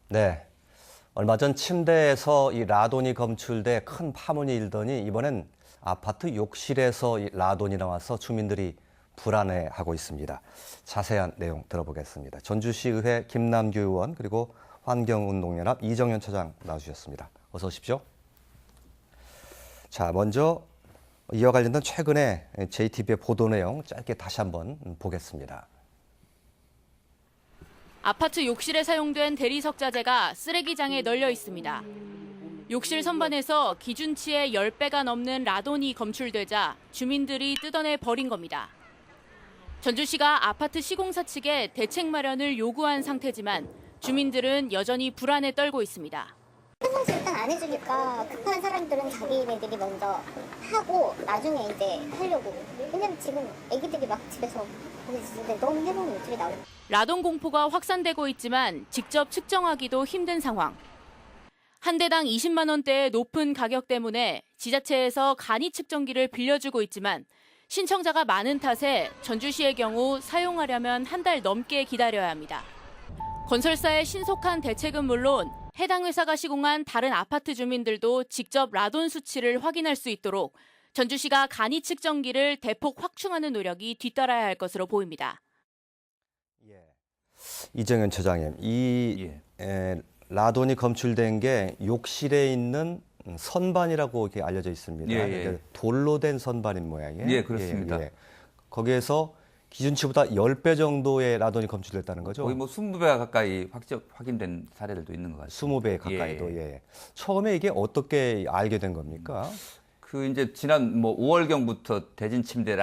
네. 얼마 전 침대에서 이 라돈이 검출돼 큰 파문이 일더니 이번엔 아파트 욕실에서 이 라돈이 나와서 주민들이 불안해하고 있습니다. 자세한 내용 들어보겠습니다. 전주시의회 김남규 의원 그리고 환경운동연합 이정현 차장 나와주셨습니다. 어서 오십시오. 자, 먼저 이와 관련된 최근에 JTBC의 보도 내용 짧게 다시 한번 보겠습니다. 아파트 욕실에 사용된 대리석자재가 쓰레기장에 널려 있습니다. 욕실 선반에서 기준치의 10배가 넘는 라돈이 검출되자 주민들이 뜯어내 버린 겁니다. 전주시가 아파트 시공사 측에 대책 마련을 요구한 상태지만 주민들은 여전히 불안에 떨고 있습니다. 평상시 일단 안 해주니까 급한 사람들은 자기네들이 먼저 하고 나중에 이제 하려고. 왜냐면 지금 애기들이 막 집에서 너무 해보면 어떻게 나오는. 라돈 공포가 확산되고 있지만 직접 측정하기도 힘든 상황. 한 대당 20만 원대의 높은 가격 때문에 지자체에서 간이 측정기를 빌려주고 있지만 신청자가 많은 탓에 전주시의 경우 사용하려면 한 달 넘게 기다려야 합니다. 건설사의 신속한 대책은 물론 해당 회사가 시공한 다른 아파트 주민들도 직접 라돈 수치를 확인할 수 있도록 전주시가 간이 측정기를 대폭 확충하는 노력이 뒤따라야 할 것으로 보입니다. 이정현 차장님, 라돈이 검출된 게 욕실에 있는 선반이라고 이렇게 알려져 있습니다. 그러니까 돌로 된 선반인 모양이에요. 예, 그렇습니다. 거기에서 기준치보다 10배 정도의 라돈이 검출됐다는 거죠? 거의 뭐 20배 가까이 확인된 사례들도 있는 것 같습니다. 20배 가까이도. 처음에 이게 어떻게 알게 된 겁니까? 이제 지난 5월경부터 대진 침대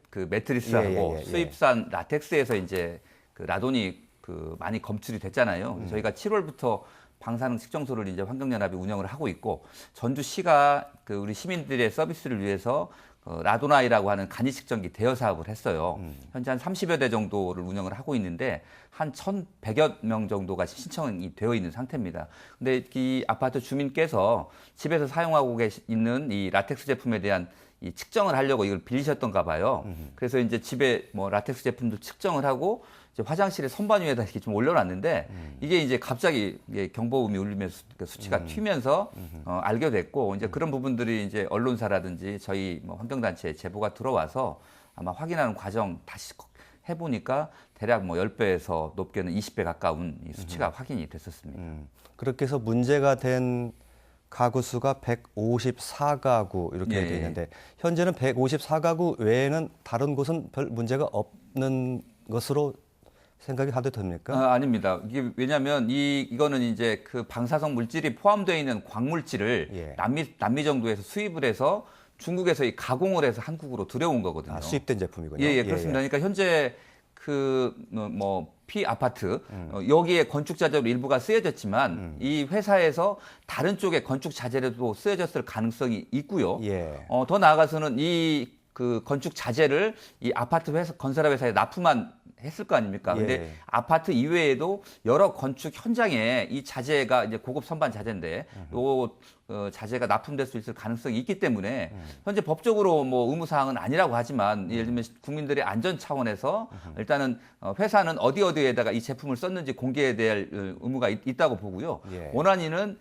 그 매트리스하고 수입산 라텍스에서 이제 그 라돈이 많이 검출이 됐잖아요. 저희가 7월부터 방사능 측정소를 이제 환경연합이 운영을 하고 있고 전주시가 우리 시민들의 서비스를 위해서 라도나이라고 하는 간이 측정기 대여 사업을 했어요. 현재 한 30여 대 정도를 운영을 하고 있는데 한 1,100여 명 정도가 신청이 되어 있는 상태입니다. 근데 이 아파트 주민께서 집에서 사용하고 있는 이 라텍스 제품에 대한 이 측정을 하려고 이걸 빌리셨던가 봐요. 그래서 이제 집에 라텍스 제품도 측정을 하고 이제 화장실에 선반 위에다 이렇게 좀 올려놨는데 이게 이제 갑자기 경보음이 울리면서 수치가 튀면서 알게 됐고 이제 그런 부분들이 이제 언론사라든지 저희 환경단체에 제보가 들어와서 아마 확인하는 과정 다시 해보니까 대략 10배에서 높게는 20배 가까운 이 수치가 확인이 됐었습니다. 그렇게 해서 문제가 된 가구 수가 154가구 이렇게 되어 있는데 현재는 154가구 외에는 다른 곳은 별 문제가 없는 것으로 생각이 하도 됩니까? 아닙니다. 이게 왜냐하면 이거는 이제 그 방사성 물질이 포함되어 있는 광물질을 남미 정도에서 수입을 해서 중국에서 가공을 해서 한국으로 들여온 거거든요. 수입된 제품이군요. 그렇습니다. 그러니까 현재 피 아파트 여기에 건축 자재로 일부가 쓰여졌지만 이 회사에서 다른 쪽에 건축 자재로도 쓰여졌을 가능성이 있고요. 더 나아가서는 그 건축 자재를 이 아파트 회사 건설업 회사에 납품한 했을 거 아닙니까? 근데 아파트 이외에도 여러 건축 현장에 이 자재가 이제 고급 선반 자재인데 요 자재가 납품될 수 있을 가능성이 있기 때문에 현재 법적으로 의무 사항은 아니라고 하지만 예를 들면 국민들의 안전 차원에서 일단은 회사는 어디에다가 이 제품을 썼는지 공개해야 될 의무가 있다고 보고요. 원안위는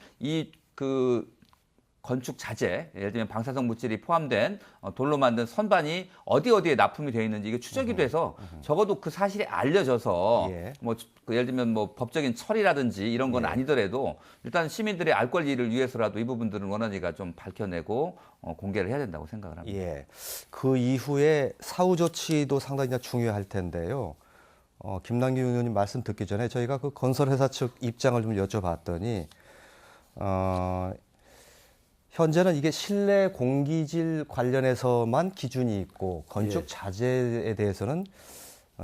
건축 자재, 예를 들면 방사성 물질이 포함된 돌로 만든 선반이 어디에 납품이 되어 있는지 이게 추적이 돼서 적어도 그 사실이 알려져서 예를 들면 법적인 처리라든지 이런 건 아니더라도 일단 시민들의 알 권리를 위해서라도 이 부분들은 원안위가 좀 밝혀내고 공개를 해야 된다고 생각을 합니다. 그 이후에 사후 조치도 상당히 중요할 텐데요. 김남규 의원님 말씀 듣기 전에 저희가 그 건설회사 측 입장을 좀 여쭤봤더니 현재는 이게 실내 공기질 관련해서만 기준이 있고 건축 자재에 대해서는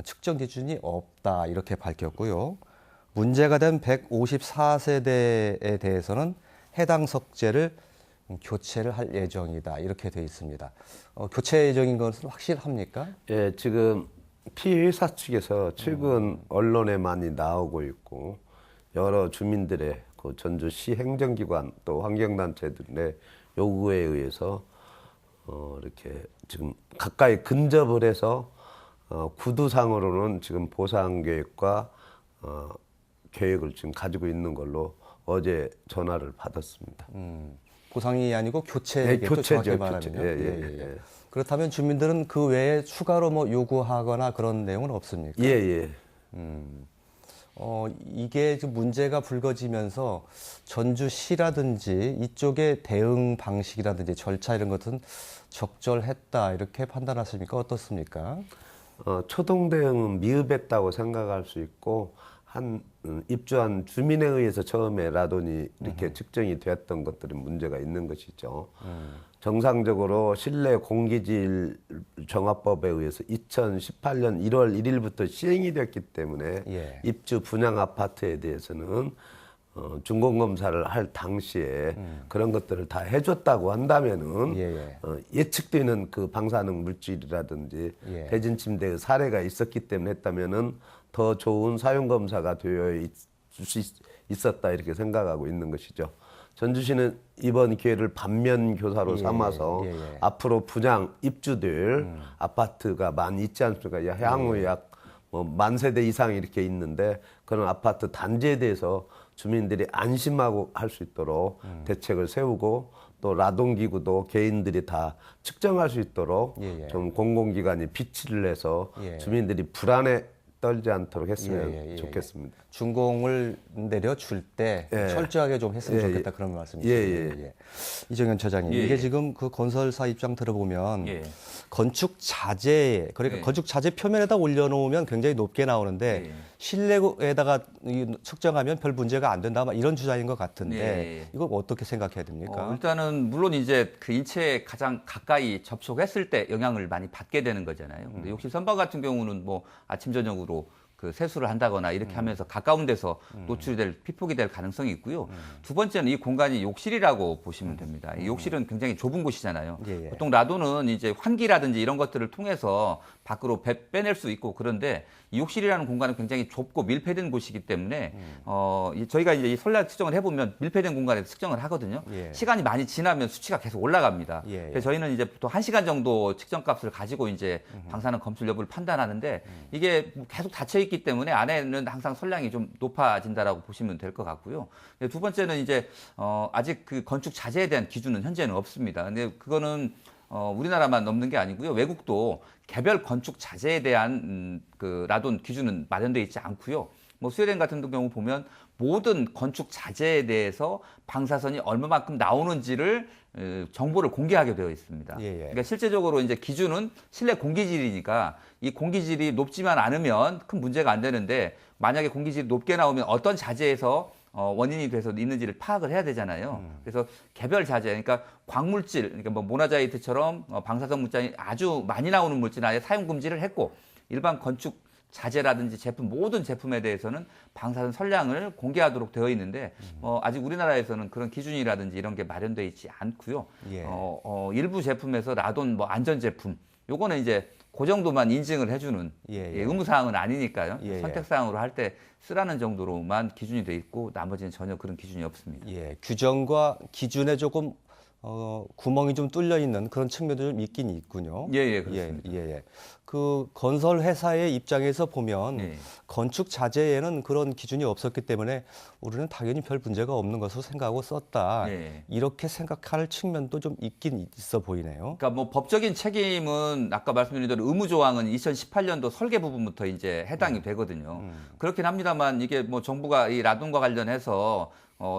측정 기준이 없다 이렇게 밝혔고요. 문제가 된 154세대에 대해서는 해당 석재를 교체를 할 예정이다 이렇게 돼 있습니다. 교체 예정인 것은 확실합니까? 지금 피해사 측에서 최근 언론에 많이 나오고 있고 여러 주민들의 전주시 행정기관 또 환경단체들의 요구에 의해서 이렇게 지금 가까이 근접을 해서 구두상으로는 지금 보상계획과 계획을 지금 가지고 있는 걸로 어제 전화를 받았습니다. 보상이 아니고 교체겠죠. 정확히 교체죠. 말하면요. 교체. 예. 그렇다면 주민들은 그 외에 추가로 뭐 요구하거나 그런 내용은 없습니까? 예. 이게 지금 문제가 불거지면서 전주시라든지 이쪽의 대응 방식이라든지 절차 이런 것은 적절했다 이렇게 판단하십니까? 어떻습니까? 초동 대응은 미흡했다고 생각할 수 있고 입주한 주민에 의해서 처음에 라돈이 이렇게 측정이 되었던 것들은 문제가 있는 것이죠. 정상적으로 실내 공기질 정화법에 의해서 2018년 1월 1일부터 시행이 됐기 때문에 예. 입주 분양 아파트에 대해서는 준공검사를 할 당시에 그런 것들을 다 해줬다고 한다면은 예측되는 그 방사능 물질이라든지 대진 침대의 사례가 있었기 때문에 했다면은 더 좋은 사용 검사가 되어 있었다 이렇게 생각하고 있는 것이죠. 전주시는 이번 기회를 반면 교사로 삼아서 앞으로 분양 입주될 아파트가 많이 있지 않습니까? 향후 약 만 세대 이상 이렇게 있는데 그런 아파트 단지에 대해서 주민들이 안심하고 할 수 있도록 대책을 세우고 또 라돈기구도 개인들이 다 측정할 수 있도록 좀 공공기관이 비치를 해서 주민들이 불안에 떨지 않도록 했으면 좋겠습니다. 준공을 내려줄 때 철저하게 좀 했으면 좋겠다 그런 말씀이시죠. 이정현 처장님, 이게 지금 그 건설사 입장 들어보면 건축 자재, 그러니까 건축 자재 표면에다 올려놓으면 굉장히 높게 나오는데 실내에다가 측정하면 별 문제가 안 된다, 막 이런 주장인 것 같은데 이거 어떻게 생각해야 됩니까? 일단은 물론 이제 그 인체에 가장 가까이 접촉했을 때 영향을 많이 받게 되는 거잖아요. 근데 욕실 선반 같은 경우는 뭐 아침 저녁으로 그 세수를 한다거나 이렇게 하면서 가까운 데서 노출이 될 피폭이 될 가능성이 있고요. 두 번째는 이 공간이 욕실이라고 보시면 됩니다. 이 욕실은 굉장히 좁은 곳이잖아요. 보통 라돈은 이제 환기라든지 이런 것들을 통해서 밖으로 빼낼 수 있고 그런데 이 욕실이라는 공간은 굉장히 좁고 밀폐된 곳이기 때문에 저희가 이제 이 선량 측정을 해보면 밀폐된 공간에서 측정을 하거든요. 시간이 많이 지나면 수치가 계속 올라갑니다. 그래서 저희는 이제 보통 1시간 정도 측정값을 가지고 이제 방사능 검출 여부를 판단하는데 이게 계속 닫혀 있기 때문에 안에는 항상 선량이 좀 높아진다라고 보시면 될 것 같고요. 두 번째는 이제 아직 그 건축 자재에 대한 기준은 현재는 없습니다. 근데 그거는 우리나라만 없는 게 아니고요. 외국도 개별 건축 자재에 대한 그 라돈 기준은 마련되어 있지 않고요. 뭐 스웨덴 같은 경우 보면 모든 건축 자재에 대해서 방사선이 얼마만큼 나오는지를 정보를 공개하게 되어 있습니다. 그러니까 실제적으로 이제 기준은 실내 공기질이니까 이 공기질이 높지만 않으면 큰 문제가 안 되는데 만약에 공기질이 높게 나오면 어떤 자재에서 원인이 돼서 있는지를 파악을 해야 되잖아요. 그래서 개별 자재, 그러니까 광물질, 그러니까 뭐 모나자이트처럼 방사성 물질이 아주 많이 나오는 물질은 아예 사용 금지를 했고 일반 건축 자재라든지 제품 모든 제품에 대해서는 방사선 선량을 공개하도록 되어 있는데 아직 우리나라에서는 그런 기준이라든지 이런 게 마련되어 있지 않고요. 일부 제품에서 라돈 뭐 안전 제품 요거는 이제 그 정도만 인증을 해주는 의무사항은 아니니까요. 선택사항으로 할 때 쓰라는 정도로만 기준이 돼 있고 나머지는 전혀 그런 기준이 없습니다. 규정과 기준에 조금 구멍이 좀 뚫려 있는 그런 측면도 좀 있긴 있군요. 그렇습니다. 그 건설 회사의 입장에서 보면 건축 자재에는 그런 기준이 없었기 때문에 우리는 당연히 별 문제가 없는 것으로 생각하고 썼다. 이렇게 생각할 측면도 좀 있긴 있어 보이네요. 그러니까 뭐 법적인 책임은 아까 말씀드린 대로 의무 조항은 2018년도 설계 부분부터 이제 해당이 되거든요. 그렇긴 합니다만 이게 뭐 정부가 이 라돈과 관련해서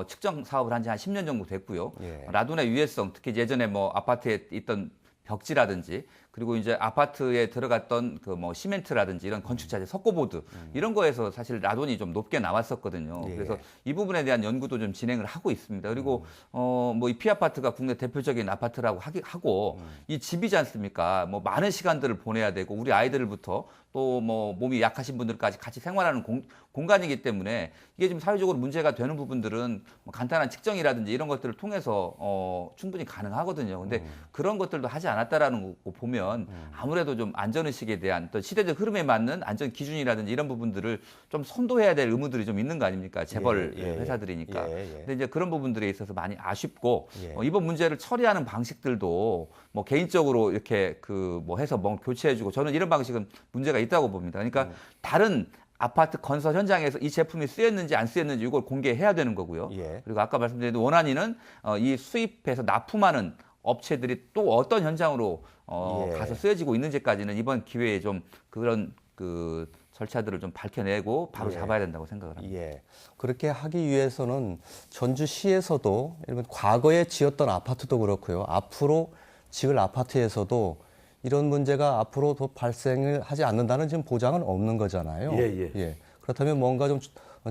측정 사업을 한 지 한 10년 정도 됐고요. 라돈의 유해성, 특히 예전에 뭐 아파트에 있던 벽지라든지 그리고 이제 아파트에 들어갔던 그 뭐 시멘트라든지 이런 건축 자재, 석고보드 이런 거에서 사실 라돈이 좀 높게 나왔었거든요. 그래서 이 부분에 대한 연구도 좀 진행을 하고 있습니다. 그리고 뭐 이 피아파트가 국내 대표적인 아파트라고 하고 이 집이지 않습니까? 뭐 많은 시간들을 보내야 되고 우리 아이들부터 또 뭐 몸이 약하신 분들까지 같이 생활하는 공간이기 때문에 이게 좀 사회적으로 문제가 되는 부분들은 뭐 간단한 측정이라든지 이런 것들을 통해서 충분히 가능하거든요. 근데 그런 것들도 하지 않았다라는 거 보면 아무래도 좀 안전의식에 대한 또 시대적 흐름에 맞는 안전 기준이라든지 이런 부분들을 좀 선도해야 될 의무들이 좀 있는 거 아닙니까? 재벌 회사들이니까. 근데 이제 그런 부분들에 있어서 많이 아쉽고 이번 문제를 처리하는 방식들도 뭐 개인적으로 이렇게 그 뭐 해서 뭐 교체해주고 저는 이런 방식은 문제가 있다고 봅니다. 그러니까 다른 아파트 건설 현장에서 이 제품이 쓰였는지 안 쓰였는지 이걸 공개해야 되는 거고요. 예. 그리고 아까 말씀드린 원안위는 이 수입해서 납품하는 업체들이 또 어떤 현장으로 예. 가서 쓰여지고 있는지까지는 이번 기회에 좀 그런 그 절차들을 좀 밝혀내고 바로 예. 잡아야 된다고 생각을 합니다. 예. 그렇게 하기 위해서는 전주시에서도 이런 과거에 지었던 아파트도 그렇고요. 앞으로 지을 아파트에서도 이런 문제가 앞으로 더 발생을 하지 않는다는 지금 보장은 없는 거잖아요. 예. 그렇다면 뭔가 좀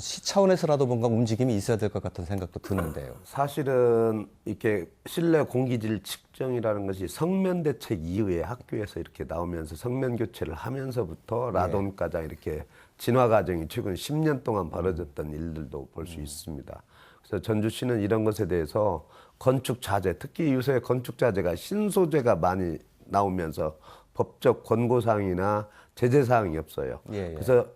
시 차원에서라도 뭔가 움직임이 있어야 될 것 같은 생각도 드는데요. 사실은 이렇게 실내 공기질 측정이라는 것이 성면 대책 이후에 학교에서 이렇게 나오면서 성면 교체를 하면서부터 라돈 가장 이렇게 진화 과정이 최근 10년 동안 벌어졌던 일들도 볼 수 있습니다. 그래서 전주시는 이런 것에 대해서 건축 자재, 특히 요새 건축 자재가 신소재가 많이 나오면서 법적 권고사항이나 제재사항이 없어요. 그래서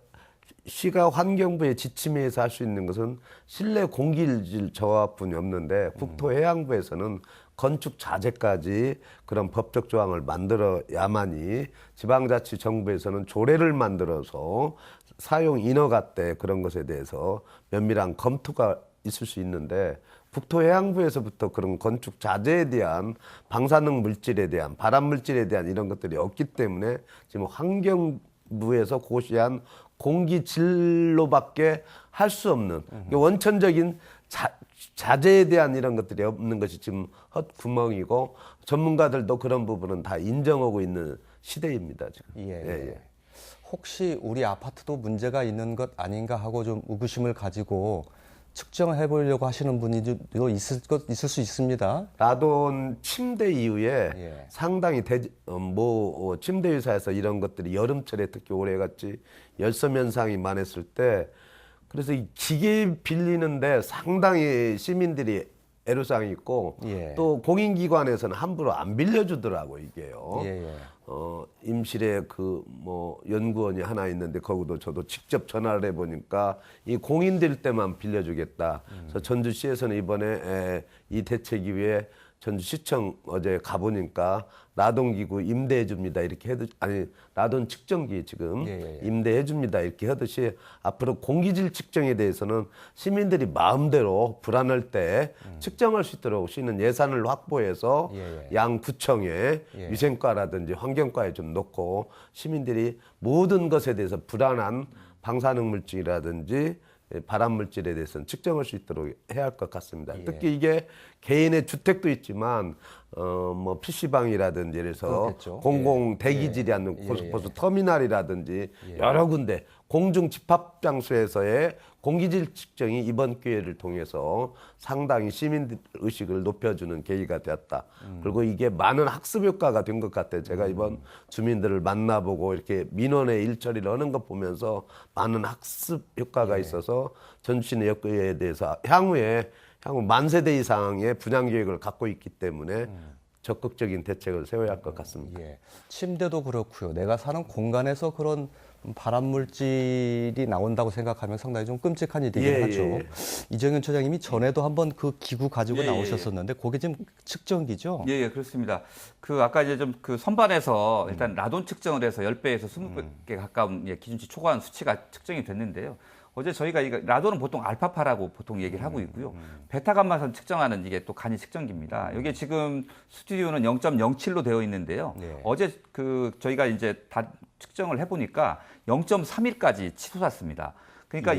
시가 환경부의 지침에 의해서 할 수 있는 것은 실내 공기질 저하뿐이 없는데 국토해양부에서는 건축 자재까지 그런 법적 조항을 만들어야만이 지방자치정부에서는 조례를 만들어서 사용 인허가 때 그런 것에 대해서 면밀한 검토가 있을 수 있는데 국토해양부에서부터 그런 건축 자재에 대한 방사능 물질에 대한 발암 물질에 대한 이런 것들이 없기 때문에 지금 환경부에서 고시한 공기질로밖에 할 수 없는 원천적인 자재에 대한 이런 것들이 없는 것이 지금 헛구멍이고 전문가들도 그런 부분은 다 인정하고 있는 시대입니다. 지금. 혹시 우리 아파트도 문제가 있는 것 아닌가 하고 좀 의구심을 가지고 측정해 보려고 하시는 분이 있을 수 있습니다. 라돈 침대 이후에 상당히 침대 회사에서 이런 것들이 여름철에 특히 올해같이 열섬 현상이 많았을 때 그래서 이 기계 빌리는데 상당히 시민들이 애로사항이 있고 또 공인기관에서는 함부로 안 빌려주더라고 이게요. 임실에 연구원이 하나 있는데 거기도 저도 직접 전화를 해보니까 이 공인될 때만 빌려주겠다. 그래서 전주시에서는 이번에 이 대책이 위해 전주시청 어제 가보니까 라돈기구 임대해줍니다 이렇게 라돈 측정기 지금 임대해줍니다 이렇게 하듯이 앞으로 공기질 측정에 대해서는 시민들이 마음대로 불안할 때 측정할 수 있도록 시는 예산을 확보해서 양 구청에 위생과라든지 환경과에 좀 놓고 시민들이 모든 것에 대해서 불안한 방사능 물질이라든지 발암 물질에 대해서는 측정할 수 있도록 해야 할 것 같습니다. 특히 이게 개인의 주택도 있지만 PC방이라든지 그래서 공공 대기질이 않는 고속버스 터미널이라든지 여러 군데 공중 집합 장소에서의 공기질 측정이 이번 기회를 통해서 상당히 시민 의식을 높여주는 계기가 되었다. 그리고 이게 많은 학습 효과가 된 것 같아요. 제가 이번 주민들을 만나보고 이렇게 민원의 일처리를 하는 것 보면서 많은 학습 효과가 있어서 전주시는 여기에 대해서 향후 만 세대 이상의 분양 계획을 갖고 있기 때문에 적극적인 대책을 세워야 할 것 같습니다. 침대도 그렇고요. 내가 사는 공간에서 그런 발암 물질이 나온다고 생각하면 상당히 좀 끔찍한 일이긴 하죠. 이정현 처장님이 전에도 한번 그 기구 가지고 나오셨었는데 그게 지금 측정기죠? 그렇습니다. 아까 이제 좀 선반에서 일단 라돈 측정을 해서 10배에서 20배 가까운 기준치 초과한 수치가 측정이 됐는데요. 어제 저희가 라돈은 보통 알파파라고 보통 얘기를 하고 있고요. 베타감마선 측정하는 이게 또 간이 측정기입니다. 여기 지금 스튜디오는 0.07로 되어 있는데요. 어제 저희가 이제 다 측정을 해보니까 0.31까지 치솟았습니다. 그러니까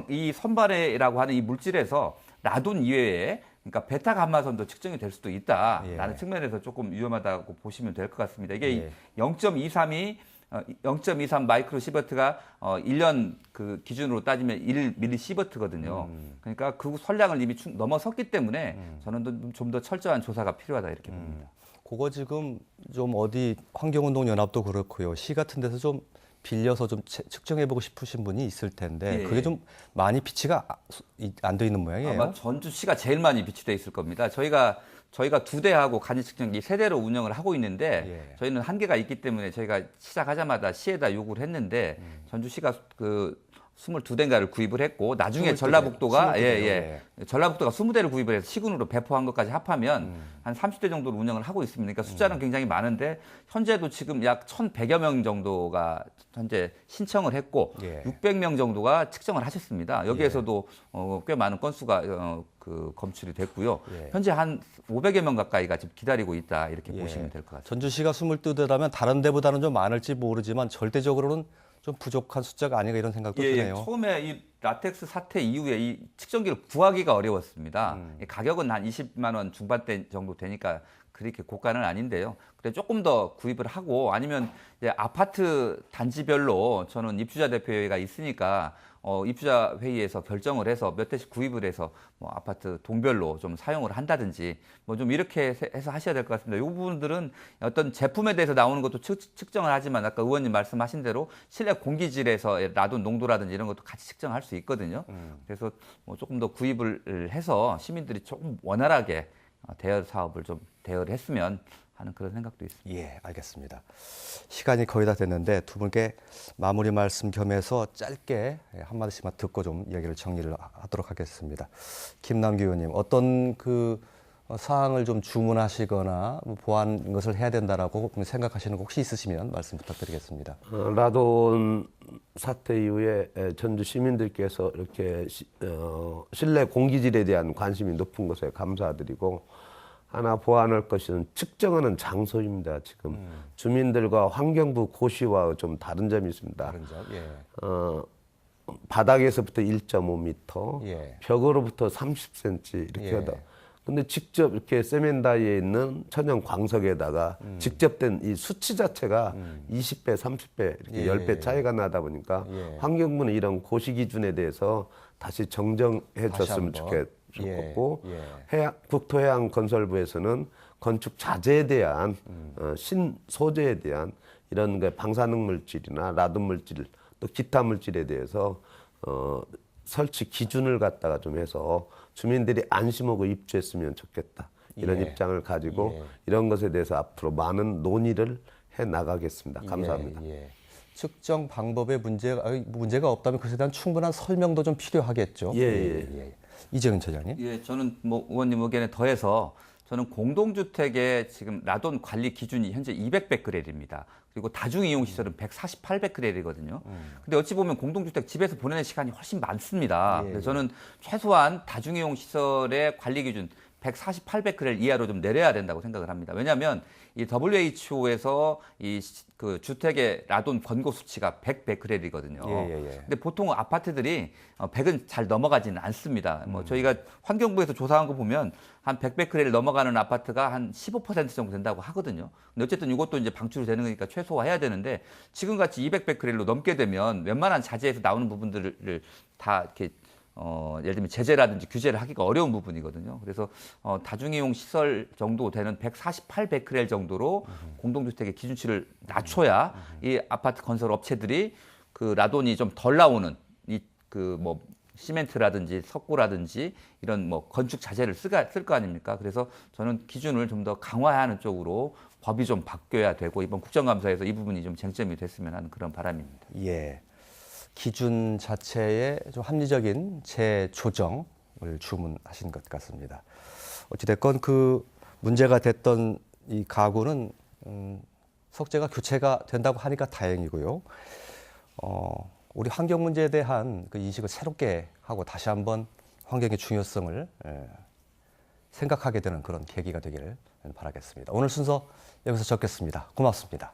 이 선발해라고 하는 이 물질에서 라돈 이외에 그러니까 베타감마선도 측정이 될 수도 있다라는 측면에서 조금 위험하다고 보시면 될 것 같습니다. 이게 0.23 마이크로 시버트가 1년 기준으로 따지면 1 밀리 시버트거든요. 그러니까 그 선량을 이미 넘어섰기 때문에 저는 좀 더 철저한 조사가 필요하다 이렇게 봅니다. 그거 지금 좀 어디 환경운동연합도 그렇고요. 시 같은 데서 좀 빌려서 좀 측정해보고 싶으신 분이 있을 텐데 그게 좀 많이 비치가 안 돼 있는 모양이에요. 아마 전주시가 제일 많이 비치돼 있을 겁니다. 저희가 2대하고 간이 측정기 3대로 운영을 하고 있는데 저희는 한계가 있기 때문에 저희가 시작하자마자 시에다 요구를 했는데 전주시가 22대인가를 구입을 했고 나중에 22대, 전라북도가 22대. 전라북도가 20대를 구입을 해서 시군으로 배포한 것까지 합하면 한 30대 정도로 운영을 하고 있습니다. 그러니까 숫자는 굉장히 많은데 현재도 지금 약 1,100여 명 정도가 현재 신청을 했고 예. 600명 정도가 측정을 하셨습니다. 여기에서도 꽤 많은 건수가 검출이 됐고요. 예. 현재 한 500여 명 가까이가 지금 기다리고 있다 이렇게 보시면 될 것 같습니다. 전주시가 22대라면 다른 데보다는 좀 많을지 모르지만 절대적으로는 좀 부족한 숫자가 아닌가 이런 생각도 드네요. 처음에 이 라텍스 사태 이후에 이 측정기를 구하기가 어려웠습니다. 이 가격은 한 20만 원 중반대 정도 되니까 그렇게 고가는 아닌데요. 그래 조금 더 구입을 하고 아니면 이제 아파트 단지별로 저는 입주자 대표회의가 있으니까 입주자 회의에서 결정을 해서 몇 대씩 구입을 해서 뭐 아파트 동별로 좀 사용을 한다든지 뭐 좀 이렇게 해서 하셔야 될 것 같습니다. 이 부분들은 어떤 제품에 대해서 나오는 것도 측정을 하지만 아까 의원님 말씀하신 대로 실내 공기질에서 라돈 농도라든지 이런 것도 같이 측정할 수 있거든요. 그래서 뭐 조금 더 구입을 해서 시민들이 조금 원활하게 대여 사업을 좀 대여를 했으면 하는 그런 생각도 있습니다. 예, 알겠습니다. 시간이 거의 다 됐는데 두 분께 마무리 말씀 겸해서 짧게 한마디씩만 듣고 좀 이야기를 정리를 하도록 하겠습니다. 김남규 의원님, 어떤 그 사항을 좀 주문하시거나 뭐 보완 것을 해야 된다라고 생각하시는 거 혹시 있으시면 말씀 부탁드리겠습니다. 라돈 사태 이후에 전주 시민들께서 이렇게 실내 공기질에 대한 관심이 높은 것에 감사드리고 하나 보완할 것은 측정하는 장소입니다. 지금 주민들과 환경부 고시와 좀 다른 점이 있습니다. 다른 점, 예. 바닥에서부터 1.5m, 예. 벽으로부터 30cm 이렇게 예. 하다. 근데 직접 이렇게 세면다이에 있는 천연 광석에다가 직접 된 이 수치 자체가 20배, 30배, 이렇게 예, 10배 예, 차이가 나다 보니까 예. 환경부는 이런 고시 기준에 대해서 다시 정정해 다시 줬으면 한번. 좋겠고 예. 국토해양건설부에서는 건축 자재에 대한 신소재에 대한 이런 그 방사능 물질이나 라돈 물질 또 기타 물질에 대해서 설치 기준을 갖다가 좀 해서 주민들이 안심하고 입주했으면 좋겠다. 이런 예. 입장을 가지고 예. 이런 것에 대해서 앞으로 많은 논의를 해 나가겠습니다. 감사합니다. 예, 예. 측정 방법에 문제가 없다면 그것에 대한 충분한 설명도 좀 필요하겠죠. 예. 이재은 처장님. 예, 저는 뭐 의원님 의견에 더해서 저는 공동주택의 지금 라돈 관리 기준이 현재 200베크렐입니다. 그리고 다중이용시설은 148베크렐이거든요. 근데 어찌 보면 공동주택 집에서 보내는 시간이 훨씬 많습니다. 예, 그래서 저는 최소한 다중이용시설의 관리 기준 148베크렐 이하로 좀 내려야 된다고 생각을 합니다. 왜냐하면 이 WHO에서 그 주택의 라돈 권고 수치가 100베크렐이거든요. 예. 근데 보통 아파트들이 100은 잘 넘어가지는 않습니다. 뭐 저희가 환경부에서 조사한 거 보면 한 100베크렐 넘어가는 아파트가 한 15% 정도 된다고 하거든요. 근데 어쨌든 이것도 이제 방출이 되는 거니까 최소화해야 되는데 지금 같이 200베크렐로 넘게 되면 웬만한 자재에서 나오는 부분들을 다 이렇게 예를 들면 제재라든지 규제를 하기가 어려운 부분이거든요. 그래서 다중이용 시설 정도 되는 148베크렐 정도로 공동주택의 기준치를 낮춰야 이 아파트 건설 업체들이 그 라돈이 좀 덜 나오는 시멘트라든지 석고라든지 이런 뭐 건축 자재를 쓸 거 아닙니까? 그래서 저는 기준을 좀 더 강화하는 쪽으로 법이 좀 바뀌어야 되고 이번 국정감사에서 이 부분이 좀 쟁점이 됐으면 하는 그런 바람입니다. 예. 기준 자체의 좀 합리적인 재조정을 주문하신 것 같습니다. 어찌됐건 그 문제가 됐던 이 가구는 석재가 교체가 된다고 하니까 다행이고요. 우리 환경 문제에 대한 그 인식을 새롭게 하고 다시 한번 환경의 중요성을 생각하게 되는 그런 계기가 되기를 바라겠습니다. 오늘 순서 여기서 적겠습니다. 고맙습니다.